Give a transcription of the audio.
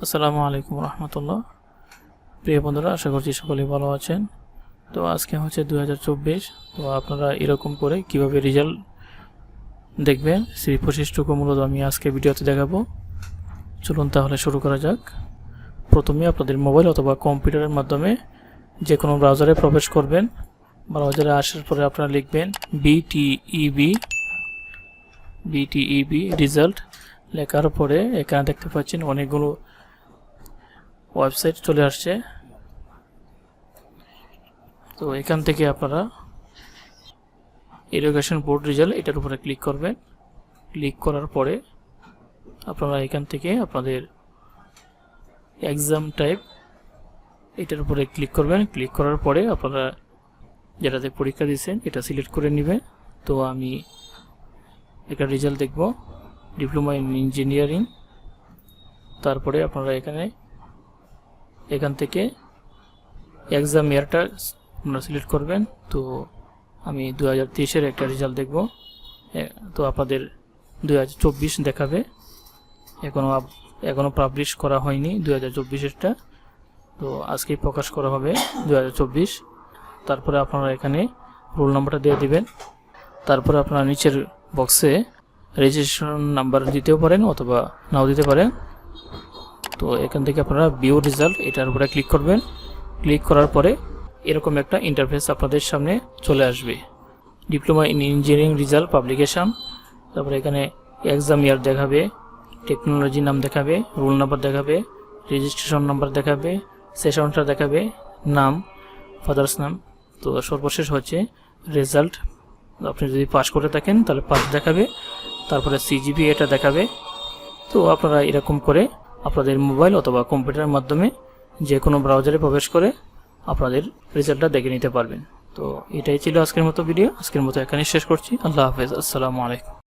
আসসালামু আলাইকুম রহমতুল্লাহ। প্রিয় বন্ধুরা, আশা করছি সকলেই ভালো আছেন। তো আজকে হচ্ছে 2024। তো আপনারা এরকম করে কিভাবে রেজাল্ট দেখবেন সেই প্রসেসটুকু মূলত আমি আজকে ভিডিওতে দেখাবো। চলুন তাহলে শুরু করা যাক। প্রথমে আপনাদের মোবাইল অথবা কম্পিউটারের মাধ্যমে যে কোনো ব্রাউজারে প্রবেশ করবেন। ব্রাউজারে আসার পরে আপনারা লিখবেন বিটিইবি রেজাল্ট। লেখার পরে এখানে দেখতে পাচ্ছেন অনেকগুলো ওয়েবসাইট চলে আসছে। তো এখান থেকে আপনারা এডুকেশন বোর্ড রেজাল্ট এটার উপরে ক্লিক করবেন। ক্লিক করার পরে আপনারা এখান থেকে আপনাদের এক্সাম টাইপ এটার উপরে ক্লিক করবেন। ক্লিক করার পরে আপনারা যেটাতে পরীক্ষা দিয়েছেন এটা সিলেক্ট করে নেবেন। তো আমি একটা রেজাল্ট দেখব, ডিপ্লোমা ইন ইঞ্জিনিয়ারিং। তারপরে আপনারা এখান থেকে এক্সাম ইয়ারটা আপনারা সিলেক্ট করবেন। তো আমি 2023-এর একটা রেজাল্ট দেখব। তো আপনাদের 2024 দেখাবে, এখনও পাবলিশ করা হয়নি 2024-এরটা। তো আজকেই প্রকাশ করা হবে 2024। তারপরে আপনারা এখানে রোল নাম্বারটা দিয়ে দিবেন। তারপরে আপনারা নিচের বক্সে রেজিস্ট্রেশন নাম্বার দিতেও পারেন অথবা নাও দিতে পারেন। তো এখান থেকে আপনারা ভিউ রেজাল্ট এটার উপরে ক্লিক করবেন। ক্লিক করার পরে এরকম একটা ইন্টারফেস আপনাদের সামনে চলে আসবে। Diploma in engineering result publication. তারপরে এখানে এক্সাম ইয়ার দেখাবে, টেকনোলজি নাম দেখাবে, রোল নাম্বার দেখাবে, রেজিস্ট্রেশন নাম্বার দেখাবে, সেশনটা দেখাবে, নাম, ফাদার্স নাম। তো সর্বশেষ হচ্ছে রেজাল্ট। আপনি যদি পাস করে থাকেন তাহলে পাস দেখাবে, তারপরে সিজিপি এটা দেখাবে। তো আপনারা এরকম করে আপনাদের মোবাইল অথবা কম্পিউটারের মাধ্যমে যে কোনো ব্রাউজারে প্রবেশ করে আপনাদের রেজাল্টটা দেখে নিতে পারবেন। তো এটাই ছিল আজকের মতো ভিডিও। আজকের মতো এখানেই শেষ করছি। আল্লাহ হাফেজ। আসসালামু আলাইকুম।